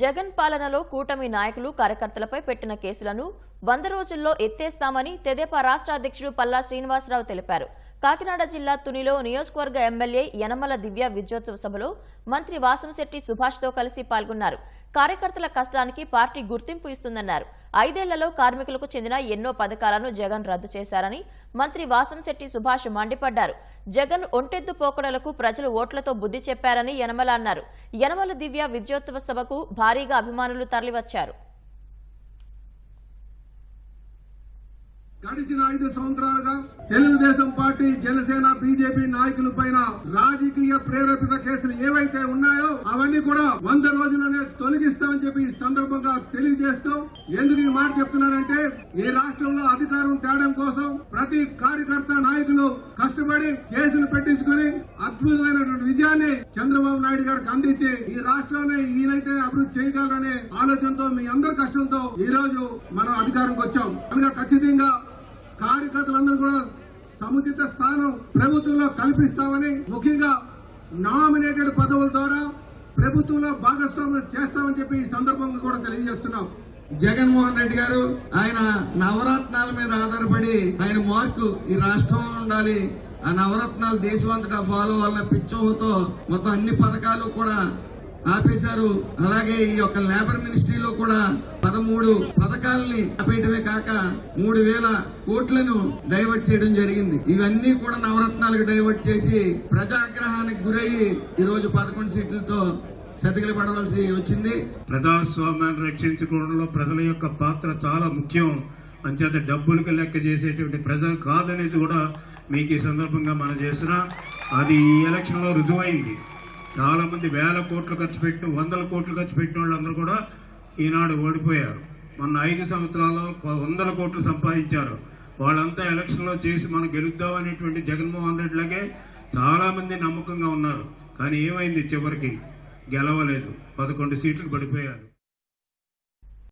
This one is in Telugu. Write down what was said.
జగన్ పాలనలో కూటమి నాయకులు కార్యకర్తలపై పెట్టిన కేసులను 100 రోజుల్లో ఎత్తేస్తామని తెదేపా రాష్ట్ర అధ్యక్షుడు పల్లా శ్రీనివాసరావు తెలిపారు. కాకినాడ జిల్లా తునిలో నియోజకవర్గ ఎమ్మెల్యే యనమల దివ్య విజయోత్సవ సభలో మంత్రి వాసంశెట్టి సుభాష్ తో కలిసి పాల్గొన్నారు. కార్యకర్తల కష్టానికి పార్టీ గుర్తింపు ఇస్తుందన్నారు. 5 ఏళ్లలో కార్మికులకు చెందిన ఎన్నో పథకాలను జగన్ రద్దు చేశారని మంత్రి వాసంశెట్టి సుభాష్ మండిపడ్డారు. జగన్ ఒంటెద్దు పోకడలకు ప్రజలు ఓట్లతో బుద్ధి చెప్పారని యనమల అన్నారు. యనమల దివ్య విజయోత్సవ సభకు భారీగా అభిమానులు తరలివచ్చారు. గడిచిన 5 సంవత్సరాలుగా తెలుగుదేశం పార్టీ, జనసేన, బీజేపీ నాయకుల పైన రాజకీయ ప్రేరేపిత కేసులు ఏవైతే ఉన్నాయో అవన్నీ కూడా 100 రోజుల్లోనే తొలగిస్తామని చెప్పి ఈ సందర్భంగా తెలియజేస్తూ, ఎందుకు ఈ మాట చెప్తున్నానంటే, ఈ రాష్ట్రంలో అధికారం తేడం కోసం ప్రతి కార్యకర్త, నాయకులు కష్టపడి కేసులు పెట్టించుకుని అద్భుతమైనటువంటి విజయాన్ని చంద్రబాబు నాయుడు గారికి అందించి ఈ రాష్ట్రాన్ని ఈయనైతే అభివృద్ధి చేయగలరనే ఆలోచనతో, మీ అందరి కష్టంతో ఈ రోజు మనం అధికారంకి వచ్చాం. కనుక ఖచ్చితంగా కార్యకర్తలందరూ కూడా సముచిత స్థానం ప్రభుత్వంలో కల్పిస్తామని, ముఖ్యంగా నామినేటెడ్ పదవుల ద్వారా ప్రభుత్వంలో భాగస్వామ్యం చేస్తామని చెప్పి ఈ సందర్భంగా కూడా తెలియజేస్తున్నాం. జగన్మోహన్ రెడ్డి గారు ఆయన నవరత్నాల మీద ఆధారపడి ఆయన మార్కు ఈ రాష్ట్రంలో ఉండాలి, ఆ నవరత్నాలు దేశమంతటా ఫాలో అవ్వాలన్న పిచ్చోహతో మొత్తం అన్ని పథకాలు కూడా ఆపేశారు. అలాగే ఈ యొక్క లేబర్ మినిస్ట్రీలో కూడా 13 పథకాలని ఆపేయటమే కాక 3000 కోట్లను డైవర్ట్ చేయడం జరిగింది. ఇవన్నీ కూడా నవరత్నాలకు డైవర్ట్ చేసి ప్రజాగ్రహానికి గురయ్యి ఈ రోజు 11 సీట్లతో సతికిల పడవలసి వచ్చింది. ప్రజాస్వామ్యాన్ని రక్షించుకోవడంలో ప్రజల యొక్క పాత్ర చాలా ముఖ్యం. అంచేత డబ్బులకు లెక్క చేసేటువంటి ప్రజలు కాదనేది కూడా మీకు ఈ సందర్భంగా మనం చేస్తున్నా. అది ఈ ఎలక్షన్ లో రుజువైంది. చాలా మంది 1000 కోట్లు ఖర్చు పెట్టిన, 100 కోట్లు ఖర్చు పెట్టిన వాళ్ళందరూ కూడా ఈనాడు ఓడిపోయారు. మొన్న 5 సంవత్సరాల్లో 100 కోట్లు సంపాదించారు. వాళ్ళంతా ఎలక్షన్ లో చేసి మనం గెలుద్దాం అనేటువంటి జగన్మోహన్ రెడ్డి లాగే చాలా మంది నమ్మకంగా ఉన్నారు. కానీ ఏమైంది, చివరికి గెలవలేదు, 11 సీట్లకు పడిపోయారు.